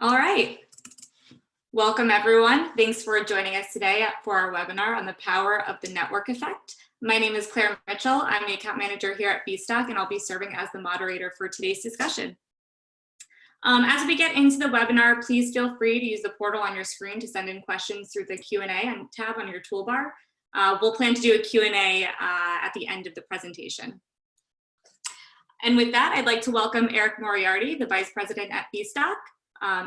All right. Welcome, everyone. Thanks for joining us today for our webinar on the power of the network effect. My name is Claire Mitchell. I'm the account manager here at bstock, and I'll be serving as the moderator for today's discussion. As we get into the webinar, please feel free to use the portal on your screen to send in questions through the Q&A tab on your toolbar. We'll plan to do a Q&A at the end of the presentation. And with that, I'd like to welcome Eric Moriarty, the Vice President at bstock.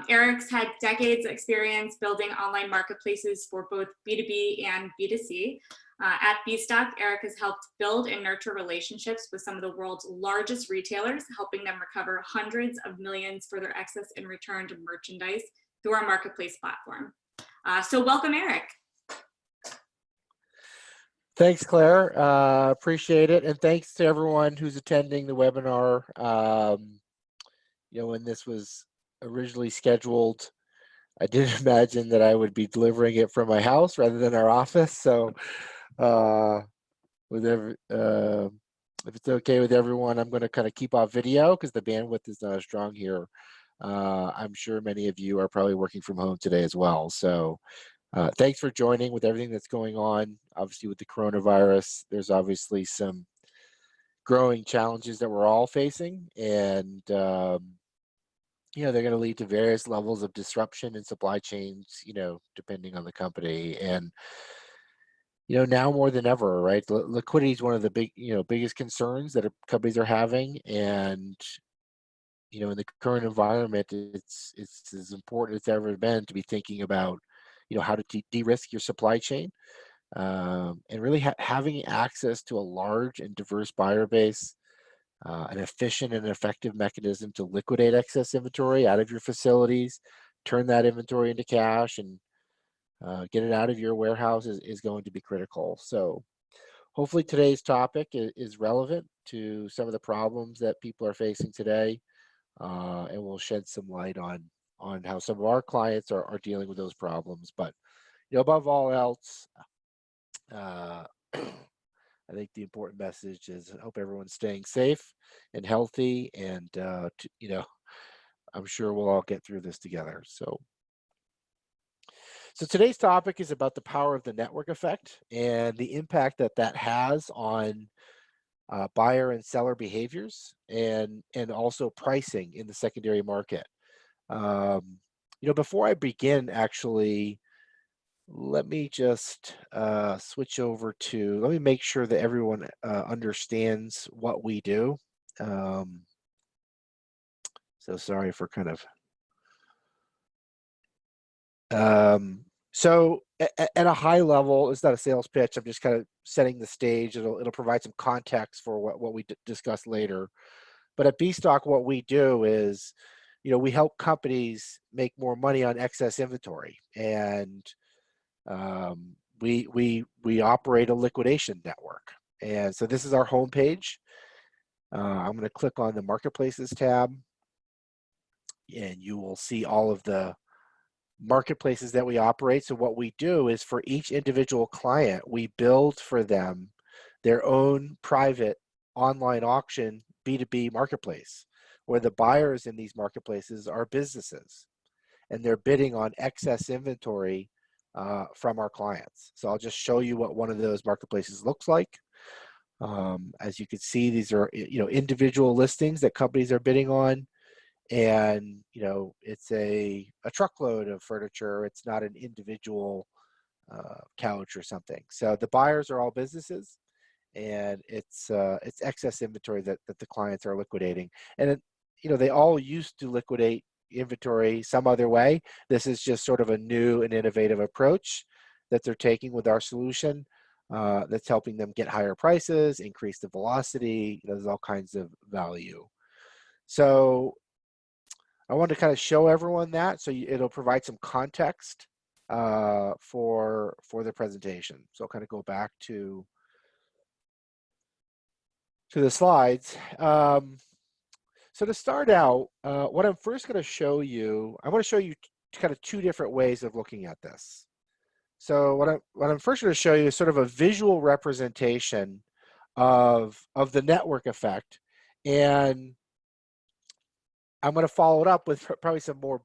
Eric's had decades of experience building online marketplaces for both B2B and B2C. At bstock, Eric has helped build and nurture relationships with some of the world's largest retailers, helping them recover hundreds of millions for their excess and returned merchandise through our marketplace platform. So welcome, Eric. Thanks, Claire. Appreciate it. And thanks to everyone who's attending the webinar. When this was originally scheduled, I didn't imagine that I would be delivering it from my house rather than our office. So if it's okay with everyone, I'm going to kind of keep off video because the bandwidth is not as strong here. I'm sure many of you are probably working from home today as well. So thanks for joining with everything that's going on. Obviously, with the coronavirus, there's obviously some growing challenges that we're all facing, and they're going to lead to various levels of disruption in supply chains, depending on the company. And now more than ever, right? Liquidity is one of the biggest concerns that companies are having, and in the current environment, it's as important as it's ever been to be thinking about how to de-risk your supply chain, and really having access to a large and diverse buyer base, an efficient and effective mechanism to liquidate excess inventory out of your facilities, turn that inventory into cash, and get it out of your warehouse is going to be critical. So hopefully today's topic is relevant to some of the problems that people are facing today, and we'll shed some light on how some of our clients are dealing with those problems. But above all else, I think the important message is I hope everyone's staying safe and healthy, and I'm sure we'll all get through this together. So today's topic is about the power of the network effect and the impact that has on buyer and seller behaviors, and also pricing in the secondary market. Before I begin, actually, let me just switch over to, let me make sure that everyone understands what we do. So sorry for kind of, so at a high level, it's not a sales pitch. I'm just kind of setting the stage. It'll provide some context for what we discuss later. But at bstock, what we do is, we help companies make more money on excess inventory, and we operate a liquidation network. And so this is our homepage. I'm going to click on the Marketplaces tab, and you will see all of the marketplaces that we operate. So what we do is, for each individual client, we build for them their own private online auction B2B marketplace, where the buyers in these marketplaces are businesses, and they're bidding on excess inventory from our clients. So I'll just show you what one of those marketplaces looks like. As you can see, these are individual listings that companies are bidding on, and it's a truckload of furniture. It's not an individual couch or something. So the buyers are all businesses, and it's excess inventory that the clients are liquidating. And they all used to liquidate inventory some other way. This is just sort of a new and innovative approach that they're taking with our solution, that's helping them get higher prices, increase the velocity. There's all kinds of value. So I want to kind of show everyone that, so it'll provide some context for the presentation. So I'll kind of go back to the slides. So to start out, what I'm first going to show you, I want to show you kind of two different ways of looking at this. So what I'm first going to show you is sort of a visual representation of the network effect, and I'm going to follow it up with probably some more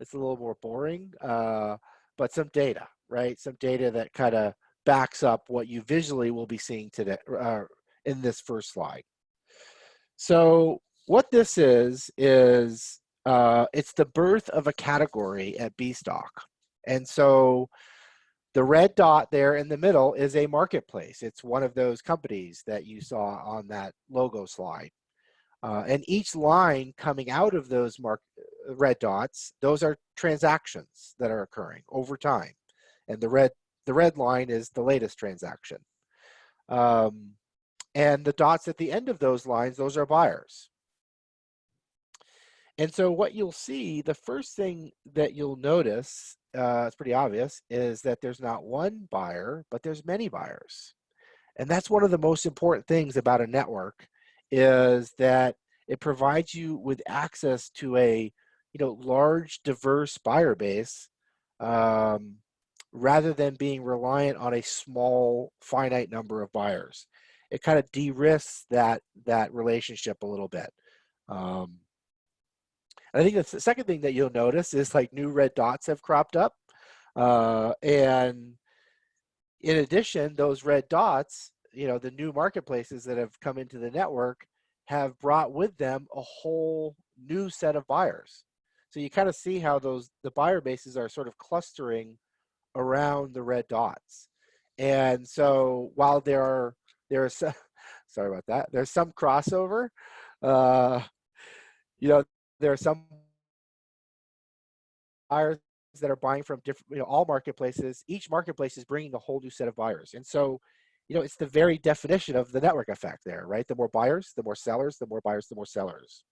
It's a little more boring, but some data, right? Some data that kind of backs up what you visually will be seeing today in this first slide. So what this is it's the birth of a category at bstock. And so the red dot there in the middle is a marketplace. It's one of those companies that you saw on that logo slide. And each line coming out of those red dots, those are transactions that are occurring over time. And the red line is the latest transaction. And the dots at the end of those lines, those are buyers. And so what you'll see, the first thing that you'll notice, it's pretty obvious, is that there's not one buyer, but there's many buyers. And that's one of the most important things about a network, is that it provides you with access to a large, diverse buyer base, rather than being reliant on a small, finite number of buyers. It kind of de-risks that relationship a little bit. I think the second thing that you'll notice is like new red dots have cropped up. And in addition, those red dots, the new marketplaces that have come into the network have brought with them a whole new set of buyers. So you kind of see how the buyer bases are sort of clustering around the red dots. And so while there are some, sorry about that, there's some crossover, there are some buyers that are buying from different, all marketplaces. Each marketplace is bringing a whole new set of buyers. And so, it's the very definition of the network effect there, right? The more buyers, the more sellers, the more buyers, the more sellers.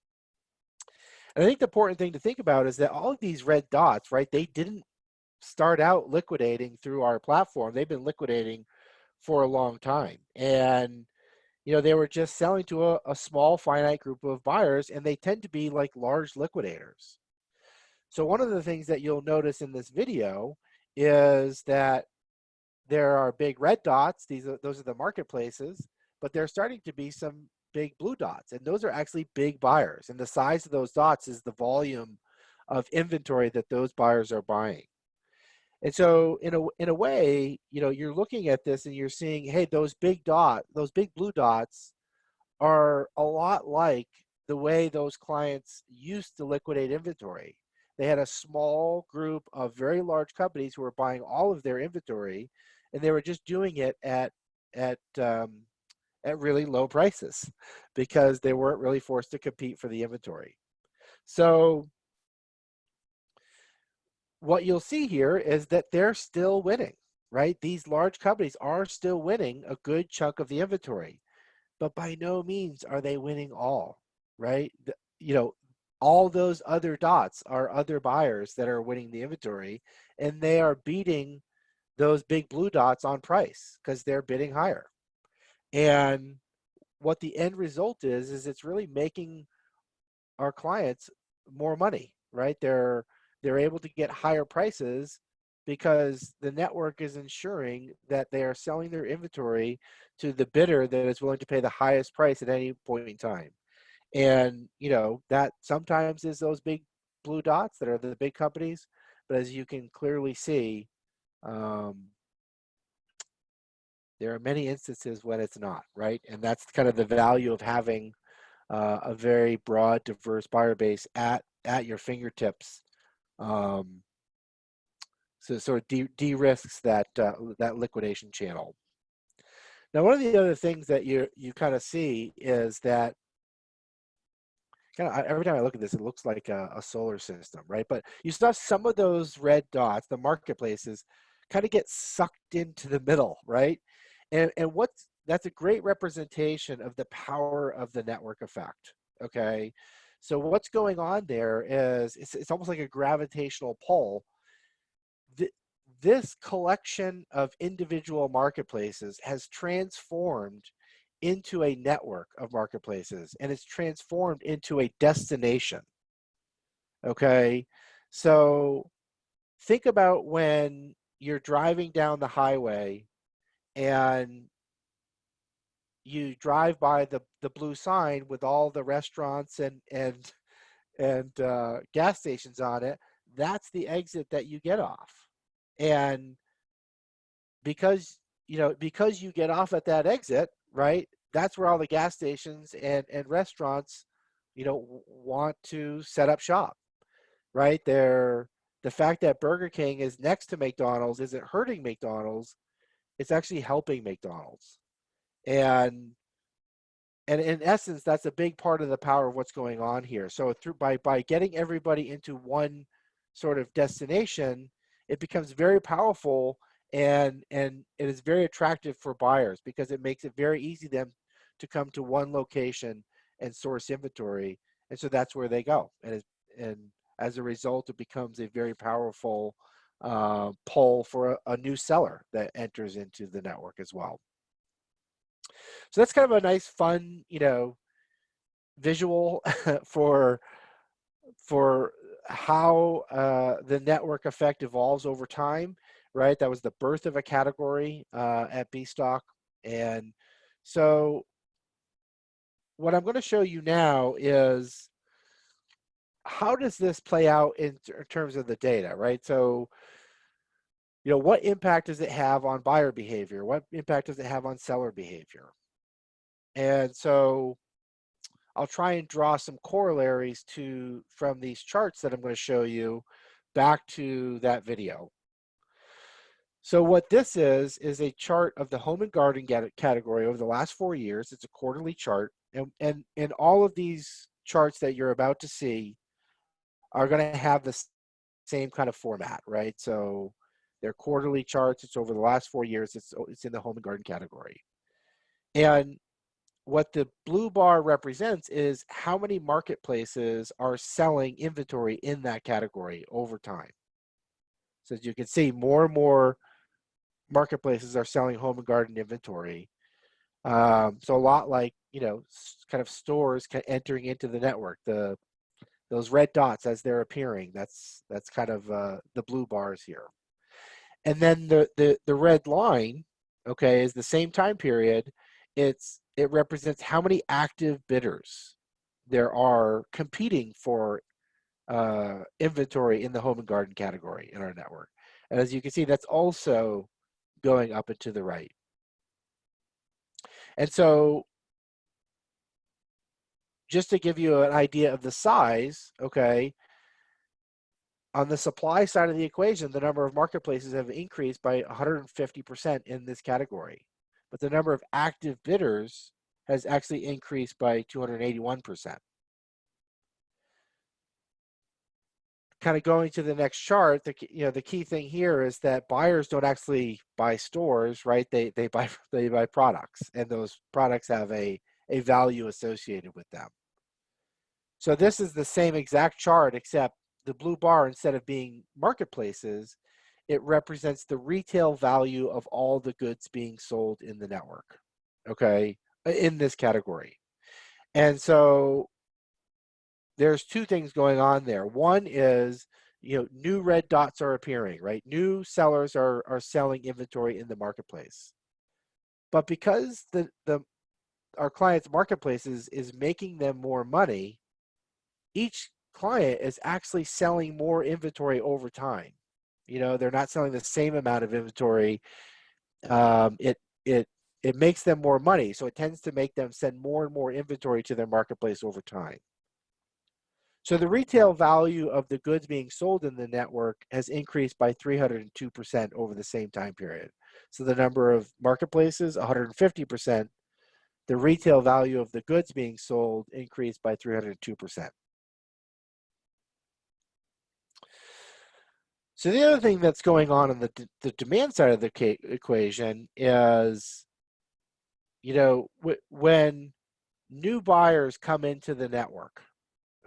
And I think the important thing to think about is that all of these red dots, right, they didn't start out liquidating through our platform. They've been liquidating for a long time. And, they were just selling to a small, finite group of buyers, and they tend to be like large liquidators. So one of the things that you'll notice in this video is that there are big red dots. Those are the marketplaces, but there's starting to be some big blue dots, and those are actually big buyers. And the size of those dots is the volume of inventory that those buyers are buying. And so in a way, you're looking at this and you're seeing, hey, those big blue dots are a lot like the way those clients used to liquidate inventory. They had a small group of very large companies who were buying all of their inventory, and they were just doing it at really low prices because they weren't really forced to compete for the inventory. So what you'll see here is that they're still winning, right? These large companies are still winning a good chunk of the inventory, but by no means are they winning all, right? All those other dots are other buyers that are winning the inventory, and they are beating those big blue dots on price because they're bidding higher. And what the end result is it's really making our clients more money, right? They're able to get higher prices because the network is ensuring that they are selling their inventory to the bidder that is willing to pay the highest price at any point in time. And, that sometimes is those big blue dots that are the big companies. But as you can clearly see, there are many instances when it's not, right? And that's kind of the value of having a very broad, diverse buyer base at your fingertips. So it sort of de-risks that liquidation channel. Now, one of the other things that you kind of see is that every time I look at this, it looks like a solar system, right? But you saw some of those red dots, the marketplaces, kind of get sucked into the middle, right? And that's a great representation of the power of the network effect. Okay, so what's going on there is it's almost like a gravitational pull. This collection of individual marketplaces has transformed into a network of marketplaces, and it's transformed into a destination. Okay, so think about when you're driving down the highway and you drive by the blue sign with all the restaurants and gas stations on it. that's the exit that you get off. And because, because you get off at that exit, right, that's where all the gas stations and restaurants, want to set up shop, right? The fact that Burger King is next to McDonald's isn't hurting McDonald's, it's actually helping McDonald's. And in essence, that's a big part of the power of what's going on here. So by getting everybody into one sort of destination, it becomes very powerful, and it is very attractive for buyers because it makes it very easy them to come to one location and source inventory. And so that's where they go. And as a result, it becomes a very powerful pull for a new seller that enters into the network as well. So that's kind of a nice, fun, visual for how the network effect evolves over time, right? That was the birth of a category at bstock. And so what I'm going to show you now is how does this play out in terms of the data, right? So, what impact does it have on buyer behavior? What impact does it have on seller behavior? And so I'll try and draw some corollaries from these charts that I'm going to show you back to that video. So what this is a chart of the home and garden category over the last 4 years. It's a quarterly chart. And all of these charts that you're about to see are going to have the same kind of format, right? So they're quarterly charts. It's over the last 4 years. It's in the home and garden category. And what the blue bar represents is how many marketplaces are selling inventory in that category over time. So as you can see, more and more marketplaces are selling home and garden inventory. So a lot like, kind of stores entering into the network, those red dots as they're appearing, that's kind of the blue bars here. And then the red line, okay, is the same time period. It represents how many active bidders there are competing for inventory in the home and garden category in our network. And as you can see, that's also going up and to the right. And so just to give you an idea of the size, okay, on the supply side of the equation, the number of marketplaces have increased by 150% in this category. But the number of active bidders has actually increased by 281%. Kind of going to the next chart, the key thing here is that buyers don't actually buy stores, right? They buy products, and those products have a value associated with them. So this is the same exact chart, except the blue bar, instead of being marketplaces, it represents the retail value of all the goods being sold in the network, okay, in this category. And so there's two things going on there. One is, new red dots are appearing, right? New sellers are selling inventory in the marketplace. But because our client's marketplaces is making them more money, each client is actually selling more inventory over time. They're not selling the same amount of inventory. It makes them more money, so it tends to make them send more and more inventory to their marketplace over time. So the retail value of the goods being sold in the network has increased by 302% over the same time period. So the number of marketplaces, 150%. The retail value of the goods being sold increased by 302%. So the other thing that's going on the demand side of the equation is, when new buyers come into the network,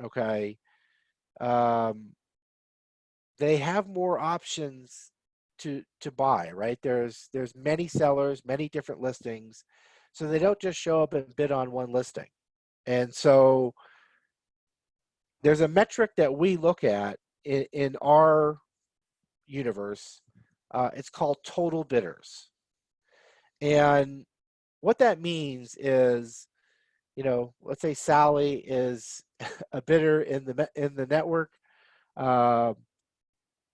okay, they have more options to buy, right? There's many sellers, many different listings, so they don't just show up and bid on one listing. And so there's a metric that we look at in our universe. It's called total bidders. And what that means is, let's say Sally is a bidder in the network.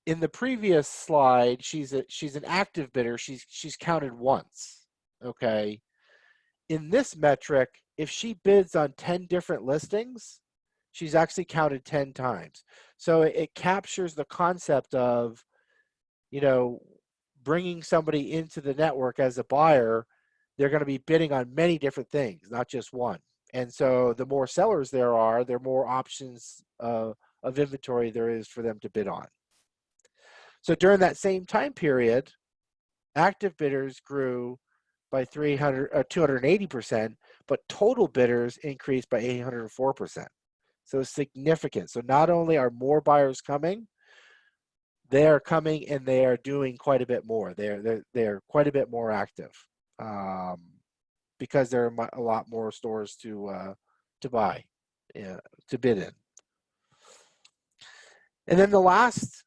in the previous slide, she's an active bidder. She's counted once. Okay. In this metric, if she bids on 10 different listings, she's actually counted 10 times. So it captures the concept of, you know, bringing somebody into the network as a buyer. They're going to be bidding on many different things, not just one. And so the more sellers there are, the more options of inventory there is for them to bid on. So during that same time period, active bidders grew by 280%, but total bidders increased by 804%. So significant. So not only are more buyers coming, they are coming and they are doing quite a bit more. They're quite a bit more active because there are a lot more stores to buy, to bid in. And then the last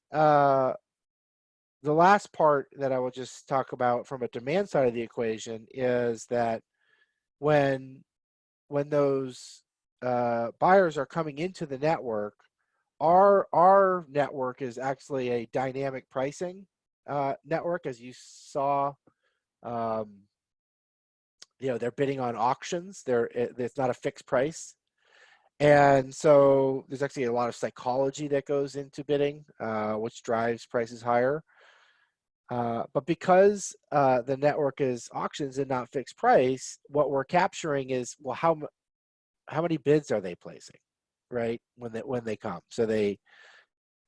part that I will just talk about from a demand side of the equation is that when those buyers are coming into the network, our network is actually a dynamic pricing network, as you saw. You know, they're bidding on auctions. It's not a fixed price. And so there's actually a lot of psychology that goes into bidding, which drives prices higher. But because the network is auctions and not fixed price, what we're capturing is, well, how many bids are they placing, right? When they come. So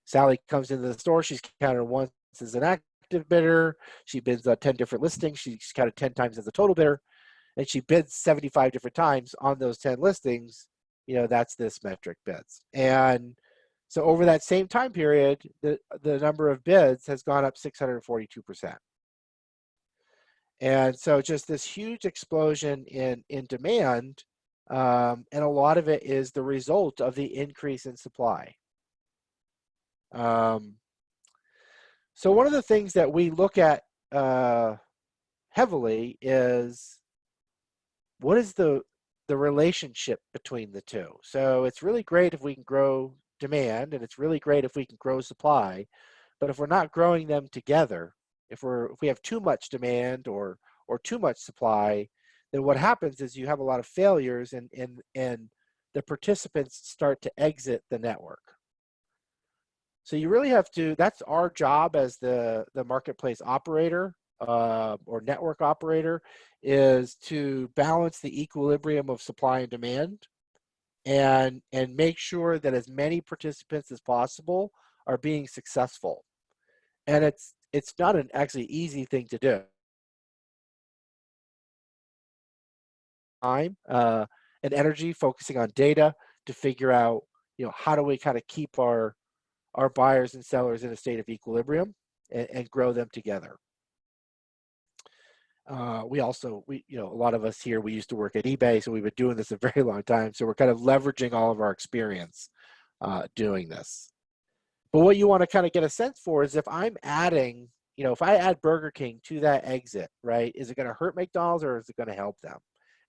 Sally comes into the store, she's counted once as an active bidder. She bids on 10 different listings. She's counted 10 times as a total bidder, and she bids 75 different times on those 10 listings. You know, that's this metric, bids. And so over that same time period, the number of bids has gone up 642%. And so just this huge explosion in demand, and a lot of it is the result of the increase in supply. So one of the things that we look at heavily is, what is the relationship between the two? So it's really great if we can grow demand, and it's really great if we can grow supply, but if we're not growing them together, if we have too much demand or too much supply, then what happens is you have a lot of failures, and the participants start to exit the network. So you really have to, that's our job as the marketplace operator or network operator, is to balance the equilibrium of supply and demand, and make sure that as many participants as possible are being successful. And it's not an actually easy thing to do. Time and energy focusing on data to figure out, you know, how do we kind of keep our buyers and sellers in a state of equilibrium and grow them together. We you know, a lot of us here, we used to work at eBay, so we've been doing this a very long time. So we're kind of leveraging all of our experience doing this. But what you want to kind of get a sense for is, if I'm adding, you know, if I add Burger King to that exit, right, is it going to hurt McDonald's or is it going to help them?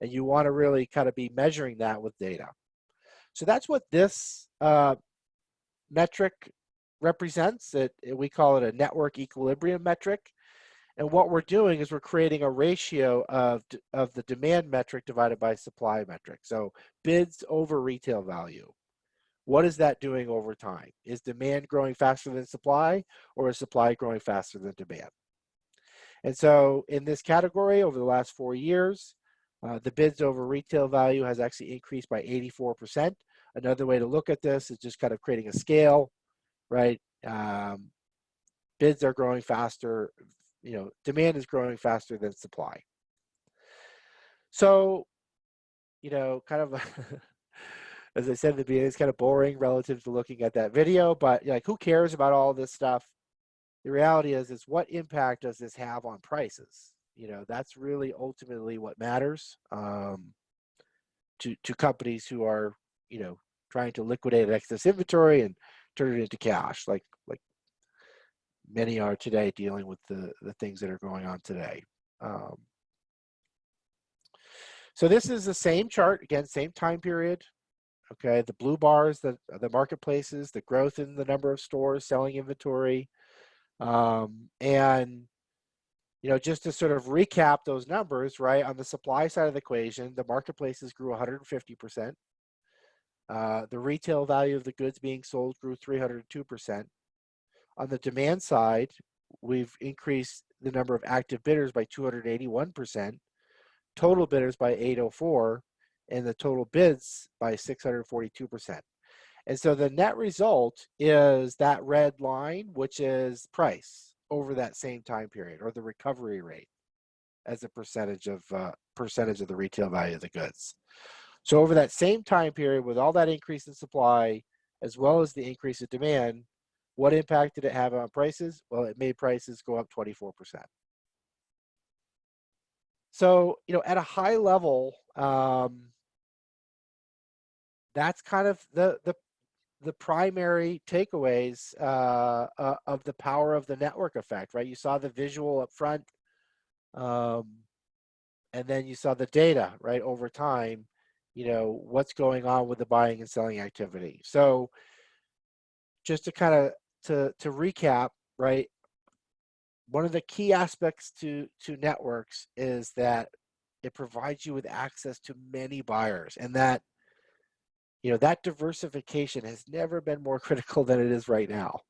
And you want to really kind of be measuring that with data. So that's what this metric represents. We call it a network equilibrium metric. And what we're doing is we're creating a ratio of the demand metric divided by supply metric. So bids over retail value. What is that doing over time? Is demand growing faster than supply, or is supply growing faster than demand? And so in this category, over the last 4 years, the bids over retail value has actually increased by 84%. Another way to look at this is just kind of creating a scale, right? Bids are growing faster, you know, demand is growing faster than supply. So, you know, kind of, as I said at the beginning, it's kind of boring relative to looking at that video, but like, who cares about all this stuff? The reality is what impact does this have on prices? You know, that's really ultimately what matters to companies who are, you know, trying to liquidate excess inventory and turn it into cash, like many are today, dealing with the things that are going on today. So this is the same chart, again, same time period. Okay, the blue bars, the marketplaces, the growth in the number of stores selling inventory. And just to sort of recap those numbers, right? On the supply side of the equation, the marketplaces grew 150%. The retail value of the goods being sold grew 302%. On the demand side, we've increased the number of active bidders by 281%, total bidders by 804, and the total bids by 642%. And so the net result is that red line, which is price over that same time period, or the recovery rate as a percentage of the retail value of the goods. So over that same time period, with all that increase in supply, as well as the increase in demand, what impact did it have on prices? Well, it made prices go up 24%. So, at a high level, that's kind of the primary takeaways of the power of the network effect, right? You saw the visual up front, and then you saw the data, right, over time, what's going on with the buying and selling activity. So just to kind of to recap, right, one of the key aspects to networks is that it provides you with access to many buyers, and that that diversification has never been more critical than it is right now,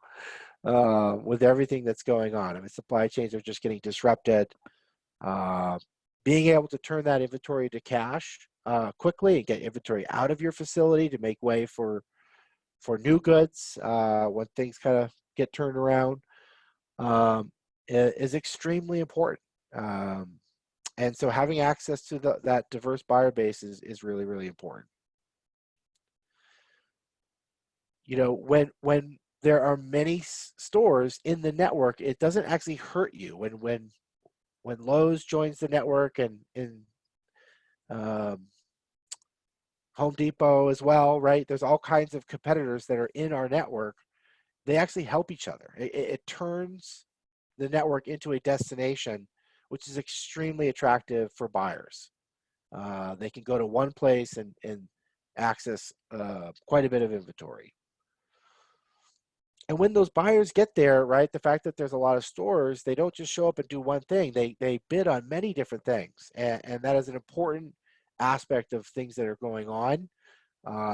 with everything that's going on. I mean, supply chains are just getting disrupted. Being able to turn that inventory to cash quickly and get inventory out of your facility to make way for new goods when things kind of get turned around is extremely important. And so having access to that diverse buyer base is really, really important. When there are many stores in the network, it doesn't actually hurt you when Lowe's joins the network and um, Home Depot as well, right? There's all kinds of competitors that are in our network. They actually help each other. It turns the network into a destination, which is extremely attractive for buyers. They can go to one place and access quite a bit of inventory. And when those buyers get there, right, the fact that there's a lot of stores, they don't just show up and do one thing. They bid on many different things, and that is an important aspect of things that are going on.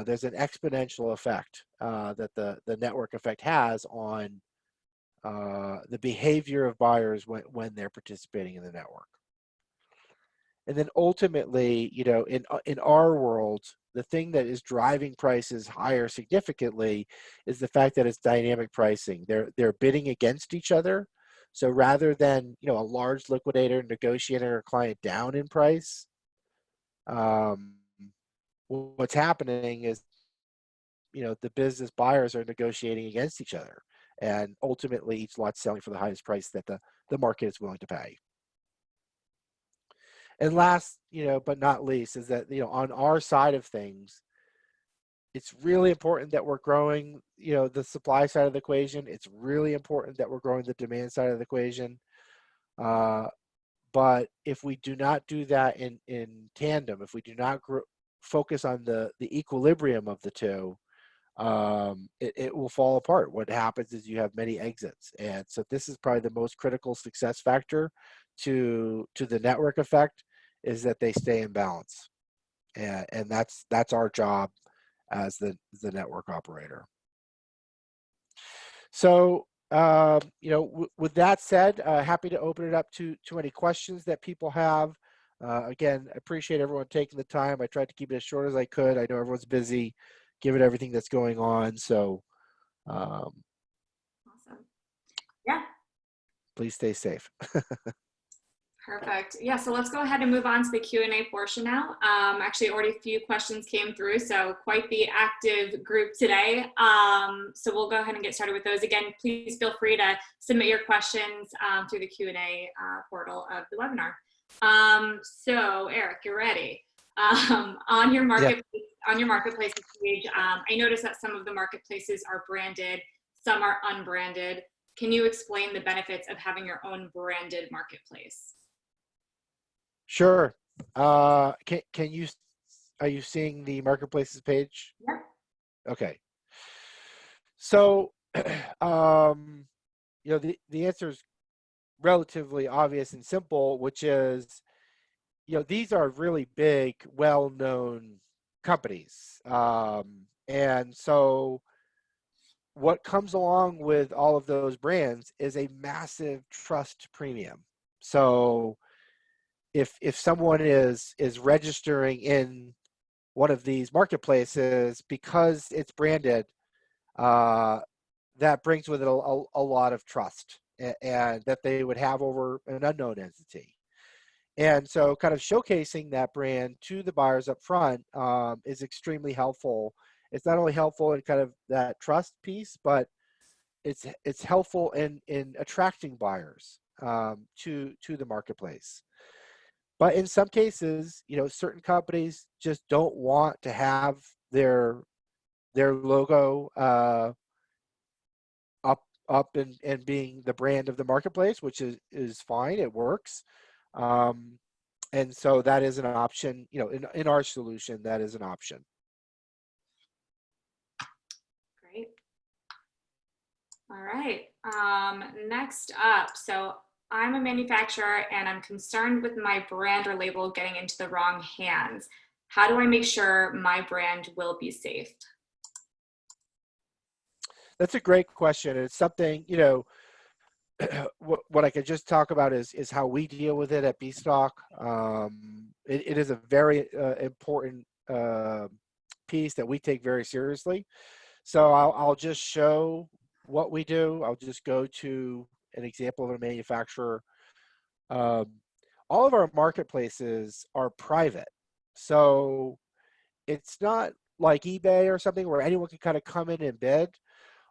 There's an exponential effect that the network effect has on the behavior of buyers when they're participating in the network. And then ultimately, in our world, the thing that is driving prices higher significantly is the fact that it's dynamic pricing. They're bidding against each other. So rather than a large liquidator negotiating a client down in price, what's happening is the business buyers are negotiating against each other, and ultimately each lot's selling for the highest price that the market is willing to pay. And last, but not least, is that on our side of things, it's really important that we're growing the supply side of the equation. It's really important that we're growing the demand side of the equation. But if we do not do that in tandem, if we do not focus on the equilibrium of the two, it will fall apart. What happens is you have many exits, and so this is probably the most critical success factor to the network effect, is that they stay in balance, and that's our job as the network operator. So with that said, happy to open it up to any questions that people have. Again, I appreciate everyone taking the time. I tried to keep it as short as I could. I know everyone's busy given everything that's going on. So Awesome. Yeah. Please stay safe. Perfect. Yeah, so let's go ahead and move on to the Q&A portion now. Actually, already a few questions came through, so quite the active group today. So we'll go ahead and get started with those. Again, please feel free to submit your questions through the Q&A portal of the webinar. So Eric, you're ready. On your marketplace, on your marketplace page, I noticed that some of the marketplaces are branded, some are unbranded. Can you explain the benefits of having your own branded marketplace? Sure. Can you, are you seeing the marketplaces page? Yeah. Okay. So the answer is relatively obvious and simple, which is, these are really big, well-known companies. And so what comes along with all of those brands is a massive trust premium. So if someone is registering in one of these marketplaces because it's branded, uh, that brings with it a lot of trust and that they would have over an unknown entity. And so kind of showcasing that brand to the buyers up front is extremely helpful. It's not only helpful in kind of that trust piece, but it's helpful in attracting buyers to the marketplace. But in some cases, certain companies just don't want to have their logo up and being the brand of the marketplace, which is fine. It works. Um, and so that is an option, in our solution, that is an option. Great. All right. Next up, so I'm a manufacturer and I'm concerned with my brand or label getting into the wrong hands. How do I make sure my brand will be safe? That's a great question. It's something, what I could just talk about is how we deal with it at bstock. It is a very important piece that we take very seriously. So I'll just show what we do. I'll just go to an example of a manufacturer. Um, all of our marketplaces are private. So it's not like eBay or something where anyone can kind of come in and bid.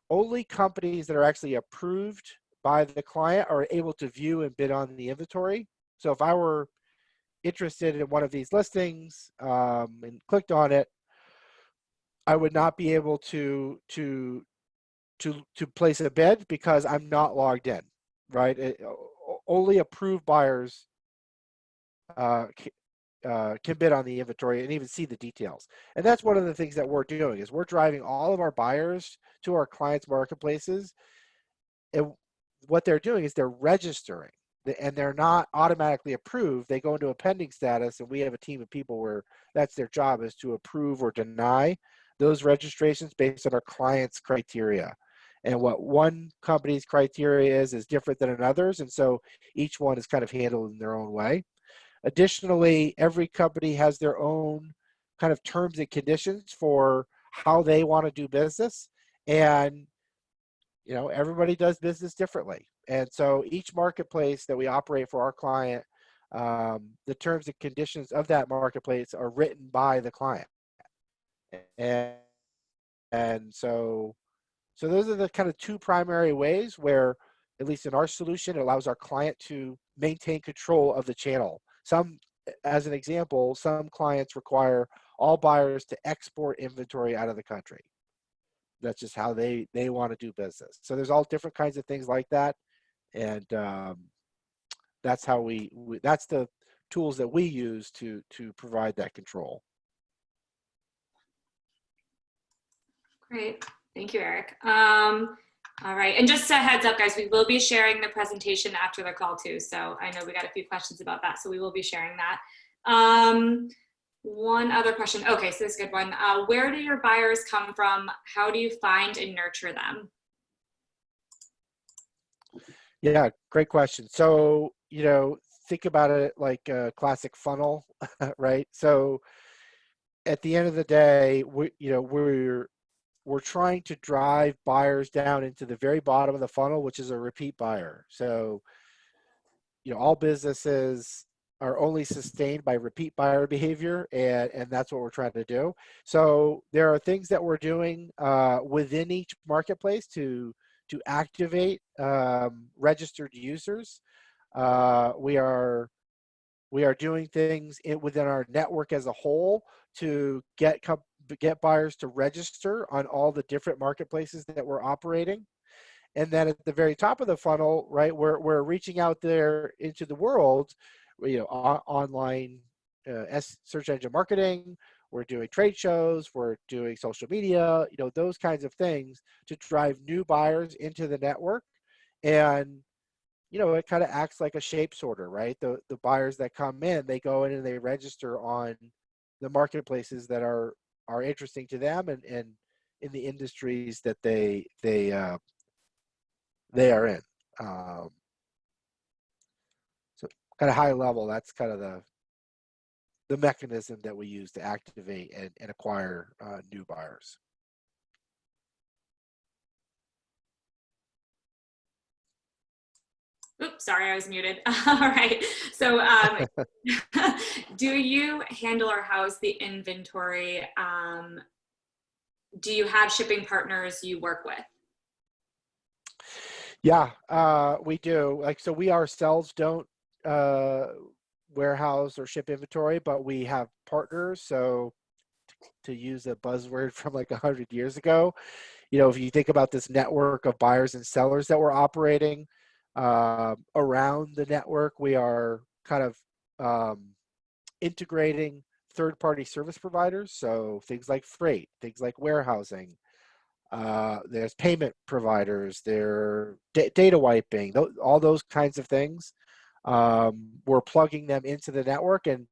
Only companies that are actually approved by the client are able to view and bid on the inventory. So if I were interested in one of these listings and clicked on it, I would not be able to place a bid because I'm not logged in, right? Only approved buyers can bid on the inventory and even see the details. And that's one of the things that we're doing is we're driving all of our buyers to our clients' marketplaces. And what they're doing is they're registering and they're not automatically approved. They go into a pending status, and we have a team of people where that's their job, is to approve or deny those registrations based on our client's criteria. And what one company's criteria is different than another's. And so each one is kind of handled in their own way. Additionally, every company has their own kind of terms and conditions for how they want to do business. And everybody does business differently. And so each marketplace that we operate for our client, the terms and conditions of that marketplace are written by the client. And, and so those are the kind of two primary ways where, at least in our solution, it allows our client to maintain control of the channel. As an example, some clients require all buyers to export inventory out of the country. That's just how they want to do business. So there's all different kinds of things like that. And that's how that's the tools that we use to provide that control. Great. Thank you, Eric. All right. And just a heads up, guys, we will be sharing the presentation after the call too. So I know we got a few questions about that. So we will be sharing that. One other question. Okay, so this is a good one. Where do your buyers come from? How do you find and nurture them? Yeah, great question. So, think about it like a classic funnel, right? So at the end of the day, we're trying to drive buyers down into the very bottom of the funnel, which is a repeat buyer. So, all businesses are only sustained by repeat buyer behavior, and that's what we're trying to do. So there are things that we're doing within each marketplace to activate registered users. We are doing things within our network as a whole to get buyers to register on all the different marketplaces that we're operating. And then at the very top of the funnel, right, we're reaching out there into the world, online search engine marketing. We're doing trade shows. We're doing social media, those kinds of things to drive new buyers into the network. And it kind of acts like a shape sorter, right? The buyers that come in, they go in and they register on the marketplaces that are interesting to them, and in the industries that they are in. So kind of high level, that's kind of the mechanism that we use to activate and acquire new buyers. Oops, sorry, I was muted. All right. So do you handle or house the inventory? Do you have shipping partners you work with? Yeah, we do. So we ourselves don't warehouse or ship inventory, but we have partners. So to use a buzzword from like 100 years ago, if you think about this network of buyers and sellers that we're operating around the network, we are kind of integrating third-party service providers. So things like freight, things like warehousing, there's payment providers, there data wiping, all those kinds of things. We're plugging them into the network, and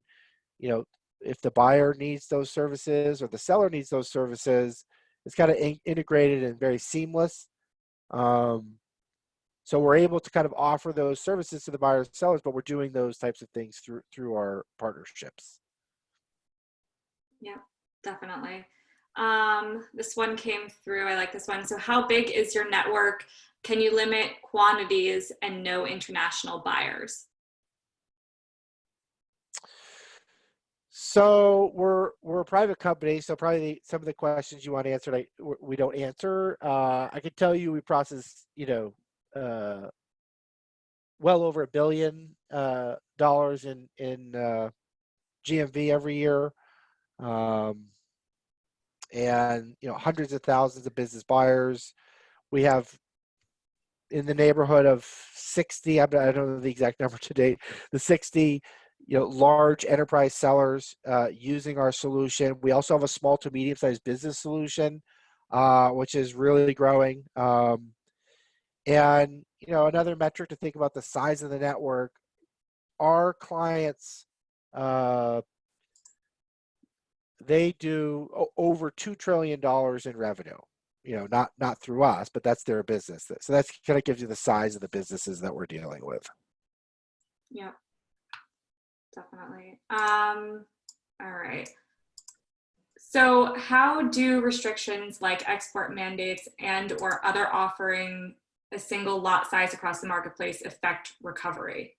if the buyer needs those services or the seller needs those services, it's kind of integrated and very seamless. So we're able to kind of offer those services to the buyers and sellers, but we're doing those types of things through our partnerships. Yeah, definitely. This one came through. I like this one. So how big is your network? Can you limit quantities and no international buyers? So we're a private company, so probably some of the questions you want answered, we don't answer. I can tell you we process, well over $1 billion in GMV every year, and hundreds of thousands of business buyers. We have in the neighborhood of 60. I don't know the exact number to date. The 60 large enterprise sellers using our solution. We also have a small to medium-sized business solution, which is really growing. And another metric to think about the size of the network. Our clients, they do over $2 trillion in revenue. Not through us, but that's their business. So that's kind of gives you the size of the businesses that we're dealing with. Yeah. Definitely. All right. So how do restrictions like export mandates and or other offering a single lot size across the marketplace affect recovery?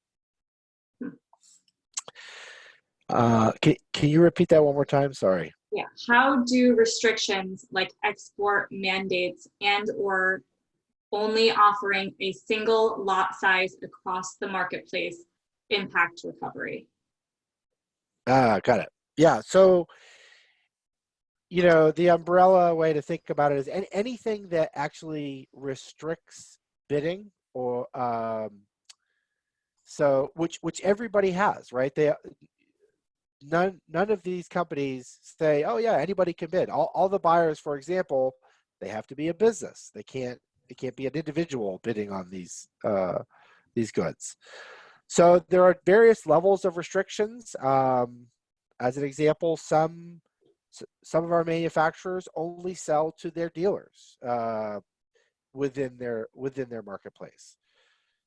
Can you repeat that one more time? Sorry. Yeah. How do restrictions like export mandates and or only offering a single lot size across the marketplace impact recovery? Got it. Yeah. So, the umbrella way to think about it is anything that actually restricts bidding or so which everybody has, right? None of these companies say, oh yeah, anybody can bid. All the buyers, for example, they have to be a business. It can't be an individual bidding on these goods. So there are various levels of restrictions. As an example, some of our manufacturers only sell to their dealers within their marketplace.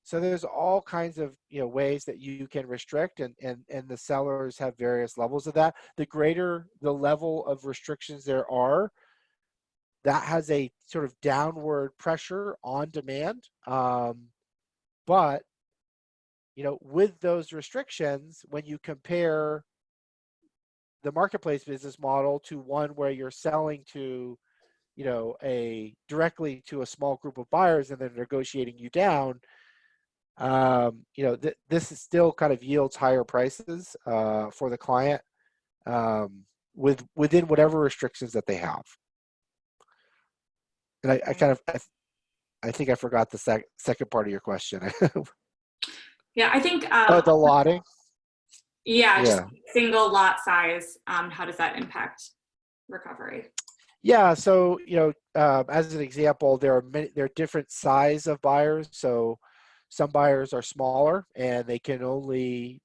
So there's all kinds of ways that you can restrict, and the sellers have various levels of that. The greater the level of restrictions there are, that has a sort of downward pressure on demand. But with those restrictions, when you compare the marketplace business model to one where you're selling to directly to a small group of buyers and they're negotiating you down, this is still kind of yields higher prices for the client within whatever restrictions that they have. And I think I forgot the second part of your question. Yeah, I think Oh, the lotting. yeah, just Yeah. single lot size. How does that impact recovery? Yeah, so as an example, there are different size of buyers. So some buyers are smaller and they can only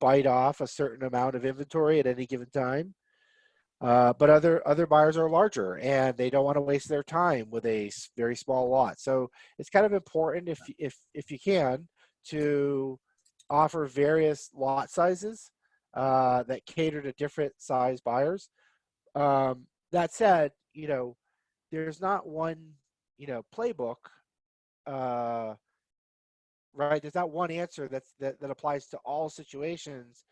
bite off a certain amount of inventory at any given time. But other buyers are larger and they don't want to waste their time with a very small lot. So it's kind of important if you can to offer various lot sizes that cater to different size buyers. That said, there's not one playbook, uh, right? There's not one answer that applies to all situations.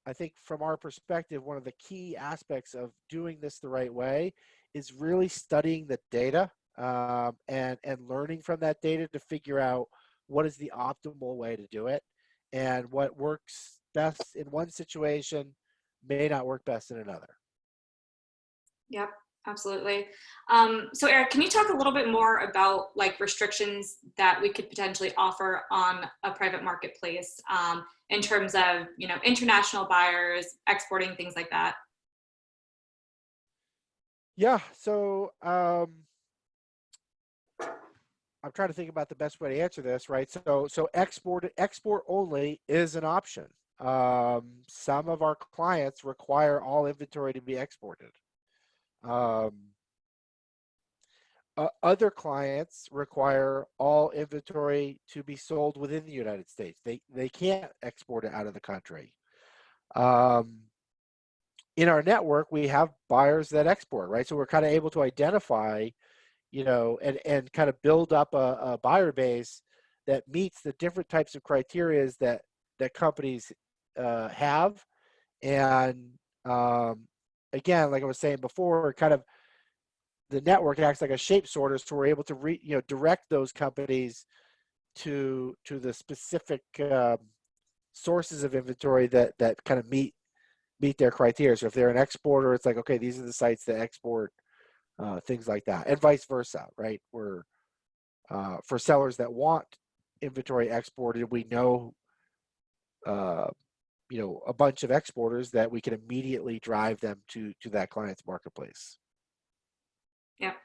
I think from our perspective, one of the key aspects of doing this the right way is really studying the data, and learning from that data to figure out what is the optimal way to do it, and what works best in one situation may not work best in another. Yep, absolutely. So Eric, can you talk a little bit more about like restrictions that we could potentially offer on a private marketplace, in terms of, international buyers, exporting, things like that? Yeah, so I'm trying to think about the best way to answer this, right? So export only is an option. Some of our clients require all inventory to be exported. Um, Other clients require all inventory to be sold within the United States. They can't export it out of the country. Um, in our network, we have buyers that export, right? So we're kind of able to identify, and kind of build up a buyer base that meets the different types of criterias that companies have. And um, again, like I was saying before, kind of the network acts like a shape sorter, so we're able to direct those companies to the specific sources of inventory that kind of meet their criteria. So if they're an exporter, it's like, okay, these are the sites that export, things like that, and vice versa, right? Where for sellers that want inventory exported, we know, uh, a bunch of exporters that we can immediately drive them to that client's marketplace. Yep.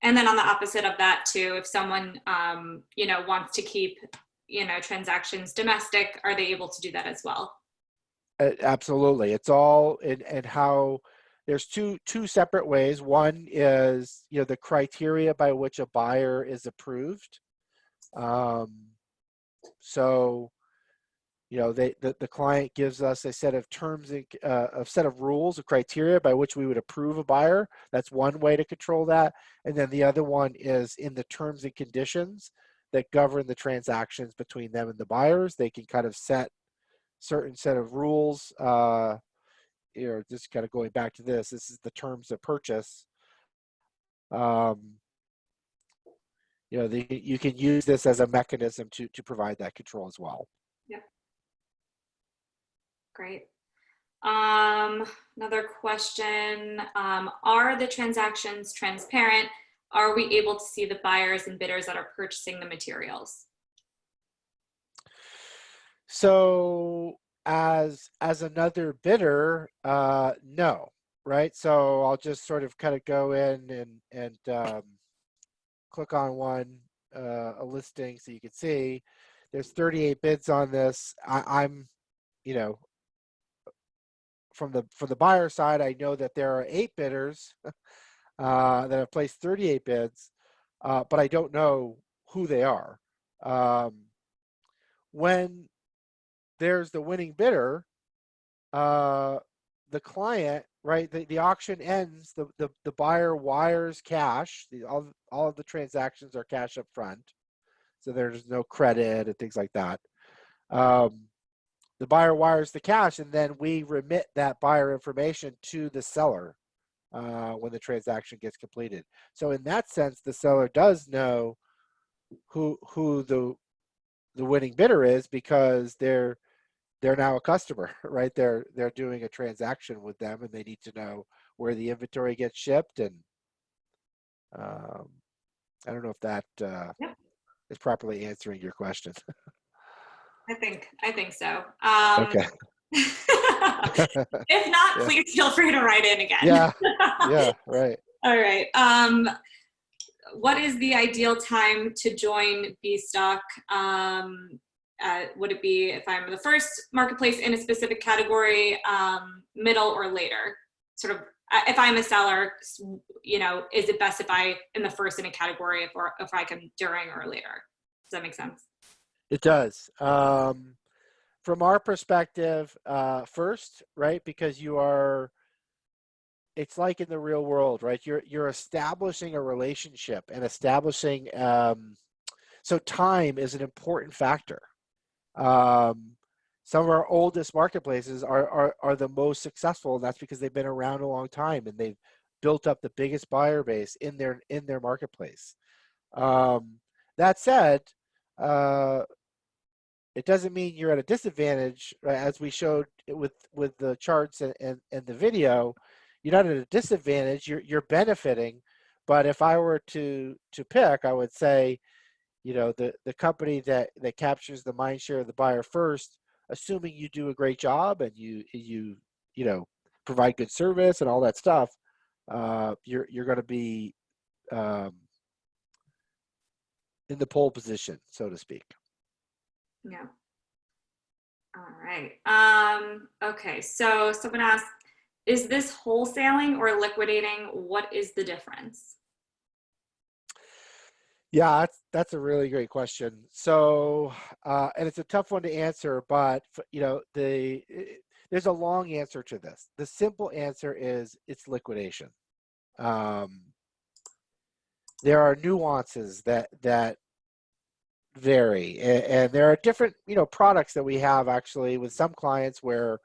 And then on the opposite of that too, if someone, wants to keep, transactions domestic, are they able to do that as well? Absolutely, it's all in how there's two separate ways. One is the criteria by which a buyer is approved. So the client gives us a set of terms, a set of rules, a criteria by which we would approve a buyer. That's one way to control that. And then the other one is in the terms and conditions that govern the transactions between them and the buyers. They can kind of set certain set of rules. Just kind of going back to this is the terms of purchase. Um, you can use this as a mechanism to provide that control as well. Yep. Great. Another question, are the transactions transparent? Are we able to see the buyers and bidders that are purchasing the materials? So as another bidder, no, right? So I'll just sort of kind of go in and click on one, a listing, so you can see there's 38 bids on this. I'm, you know, from the buyer side, I know that there are 8 bidders that have placed 38 bids, but I don't know who they are. When there's the winning bidder, the client, right? The auction ends. The buyer wires cash. All of the transactions are cash up front, so there's no credit and things like that. The buyer wires the cash, and then we remit that buyer information to the seller when the transaction gets completed. So in that sense, the seller does know who the winning bidder is, because they're now a customer, right? They're doing a transaction with them, and they need to know where the inventory gets shipped. And um, I don't know if that Yep. is properly answering your question. I think so. Okay. If not, Yeah. please feel free to write in again. Yeah. Yeah. Right. All right. What is the ideal time to join bstock? Would it be if I'm the first marketplace in a specific category, middle or later? Sort of, if I'm a seller, you know, is it best if I am the first in a category, if I come during or later? Does that make sense? It does. From our perspective, first, right? Because it's like in the real world, right? You're establishing a relationship and establishing. So time is an important factor. Um, some of our oldest marketplaces are the most successful, and that's because they've been around a long time and they've built up the biggest buyer base in their marketplace. That said, uh, it doesn't mean you're at a disadvantage, right? As we showed with the charts and the video. You're not at a disadvantage. You're benefiting. But if I were to pick, I would say, you know, the company that captures the mind share of the buyer first, assuming you do a great job and you know, provide good service and all that stuff, you're going to be um, in the pole position, so to speak. Yeah. All right. Okay. So someone asked, is this wholesaling or liquidating? What is the difference? Yeah, that's a really great question. So, and it's a tough one to answer, but you know, there's a long answer to this. The simple answer is it's liquidation. Um, there are nuances that vary, and there are different, you know, products that we have actually with some clients where,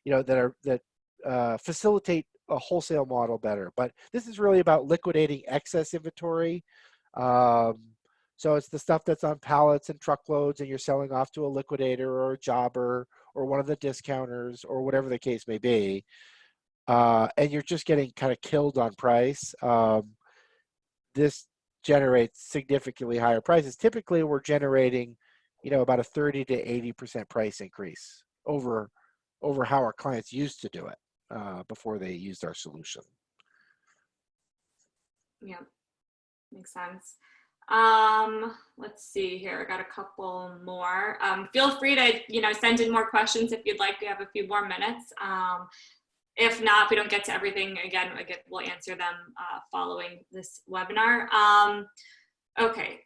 you know, that facilitate a wholesale model better. But this is really about liquidating excess inventory. Um, so it's the stuff that's on pallets and truckloads, and you're selling off to a liquidator or a jobber or one of the discounters or whatever the case may be, and you're just getting kind of killed on price. This generates significantly higher prices. Typically, we're generating, you know, about a 30 to 80% price increase over how our clients used to do it before they used our solution. Yeah, makes sense. Let's see here. I got a couple more. Feel free to, you know, send in more questions if you'd like. We have a few more minutes. If not, if we don't get to everything, again, we'll answer them following this webinar. Okay,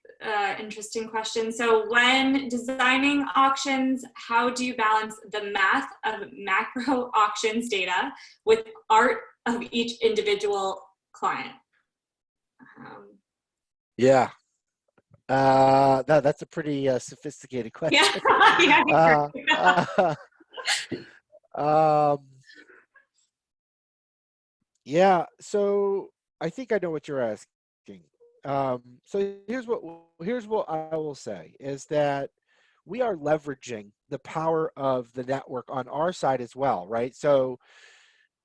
interesting question. So when designing auctions, how do you balance the math of macro auctions data with art of each individual client? Yeah, that's a pretty sophisticated Yeah, question. yeah, Um, yeah, so I think I know what you're asking. So here's what I will say is that we are leveraging the power of the network on our side as well, right? So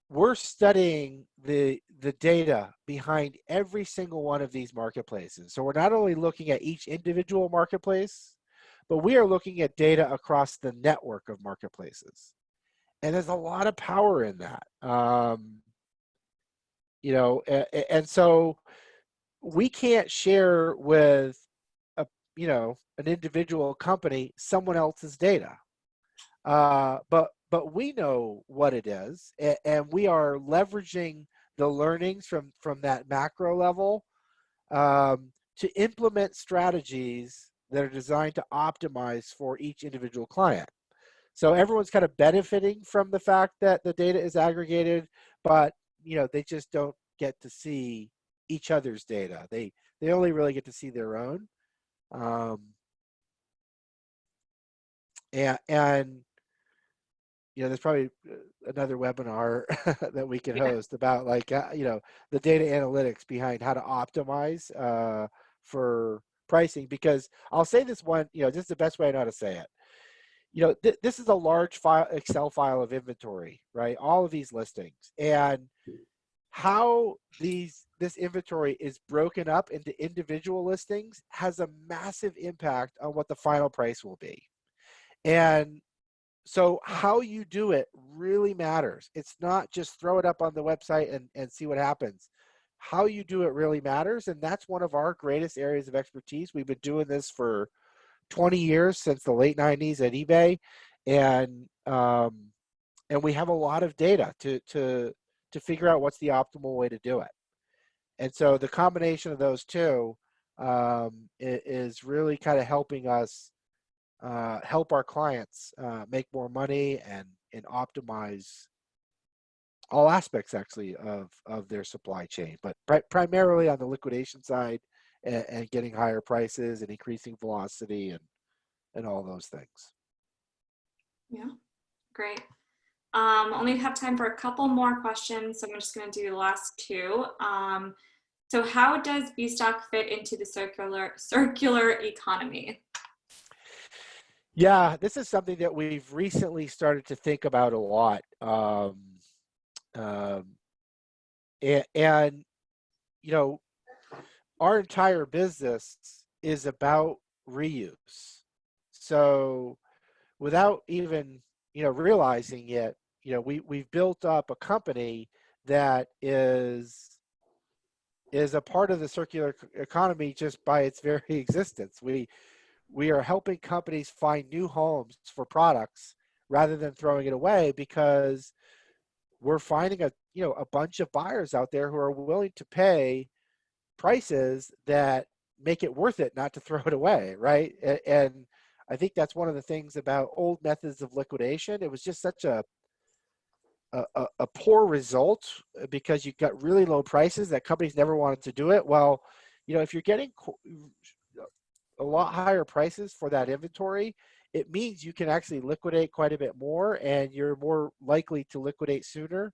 we're studying the data behind every single one of these marketplaces. So we're not only looking at each individual marketplace, but we are looking at data across the network of marketplaces. And there's a lot of power in that. You know, and so we can't share with a, you know, an individual company someone else's data, but we know what it is, and we are leveraging the learnings from that macro level to implement strategies that are designed to optimize for each individual client. So everyone's kind of benefiting from the fact that the data is aggregated, but you know, they just don't get to see each other's data. They only really get to see their own. Um, and you know, there's probably another webinar that we can yeah. host about like you know, the data analytics behind how to optimize for pricing. Because I'll say this one, you know, this is the best way I know how to say it. You know, this is a large file, Excel file of inventory, right? All of these listings, and how this inventory is broken up into individual listings has a massive impact on what the final price will be. And so how you do it really matters. It's not just throw it up on the website and see what happens. how you do it really matters. And that's one of our greatest areas of expertise. We've been doing this for 20 years, since the late 90s at eBay. And, and we have a lot of data to figure out what's the optimal way to do it. And so the combination of those two is really kind of helping us help our clients make more money and optimize all aspects actually of their supply chain, but primarily on the liquidation side, and getting higher prices and increasing velocity and all those things. Yeah, great. Only have time for a couple more questions, so I'm just going to do the last two. So how does bstock fit into the circular economy? Yeah, this is something that we've recently started to think about a lot. Um, and, you know, our entire business is about reuse. So without even, realizing it, we've built up a company that is a part of the circular economy just by its very existence. We are helping companies find new homes for products rather than throwing it away, because we're finding a bunch of buyers out there who are willing to pay prices that make it worth it not to throw it away, right? And I think that's one of the things about old methods of liquidation. It was just such a poor result, because you got really low prices that companies never wanted to do it. Well, if you're getting a lot higher prices for that inventory, it means you can actually liquidate quite a bit more, and you're more likely to liquidate sooner.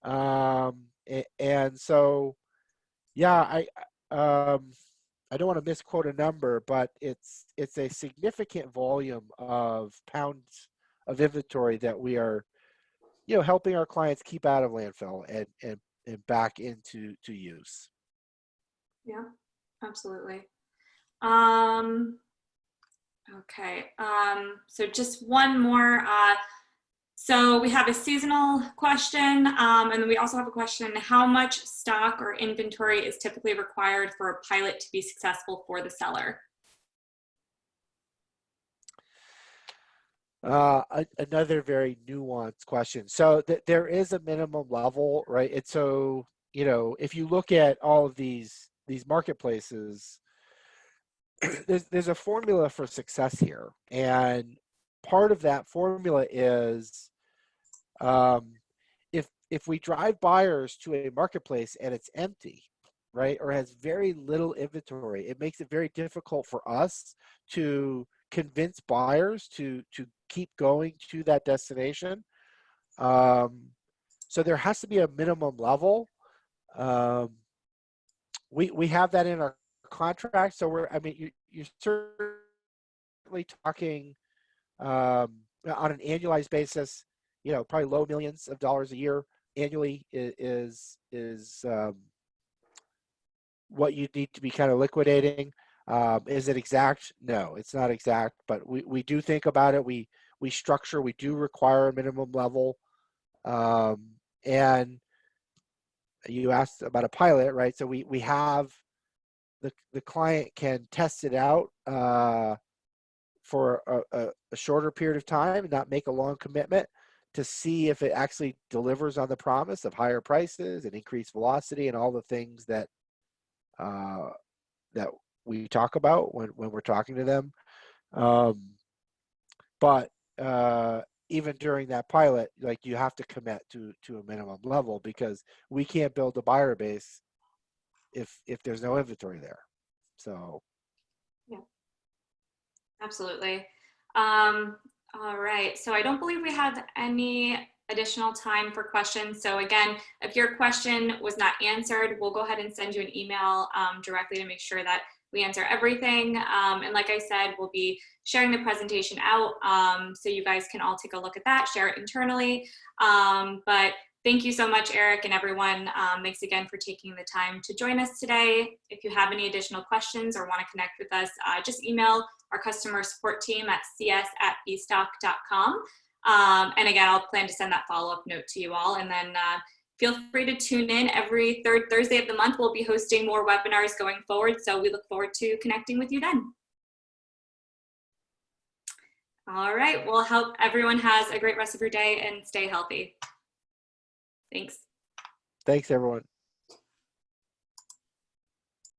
And so, yeah, I don't want to misquote a number, but it's a significant volume of pounds of inventory that we are, helping our clients keep out of landfill and back into use. Yeah, absolutely. Okay, so just one more. So we have a seasonal question, and then we also have a question: how much stock or inventory is typically required for a pilot to be successful for the seller? Another very nuanced question. So there is a minimum level, right? And so, if you look at all of these marketplaces, there's a formula for success here, and part of that formula is, if we drive buyers to a marketplace and it's empty, right, or has very little inventory, it makes it very difficult for us to convince buyers to keep going to that destination. So there has to be a minimum level. We have that in our contract. So you're certainly talking on an annualized basis, probably low millions of dollars a year annually is what you need to be kind of liquidating. Is it exact? No, it's not exact, but we do think about it. We structure, we do require a minimum level. And you asked about a pilot, right? So we have the client can test it out for a shorter period of time and not make a long commitment, to see if it actually delivers on the promise of higher prices and increased velocity and all the things that that we talk about when we're talking to them. But even during that pilot, like, you have to commit to a minimum level, because we can't build a buyer base if there's no inventory there. So Yeah, absolutely. All right, so I don't believe we have any additional time for questions. So again, if your question was not answered, we'll go ahead and send you an email directly to make sure that we answer everything. And like I said, we'll be sharing the presentation out, so you guys can all take a look at that, share it internally. But thank you so much, Eric, and everyone. Thanks again for taking the time to join us today. If you have any additional questions or want to connect with us, just email our customer support team at cs@bstock.com. And again, I'll plan to send that follow-up note to you all. And then Feel free to tune in every third Thursday of the month. We'll be hosting more webinars going forward, so we look forward to connecting with you then. All right, well, hope everyone has a great rest of your day and stay healthy. Thanks. Thanks, everyone.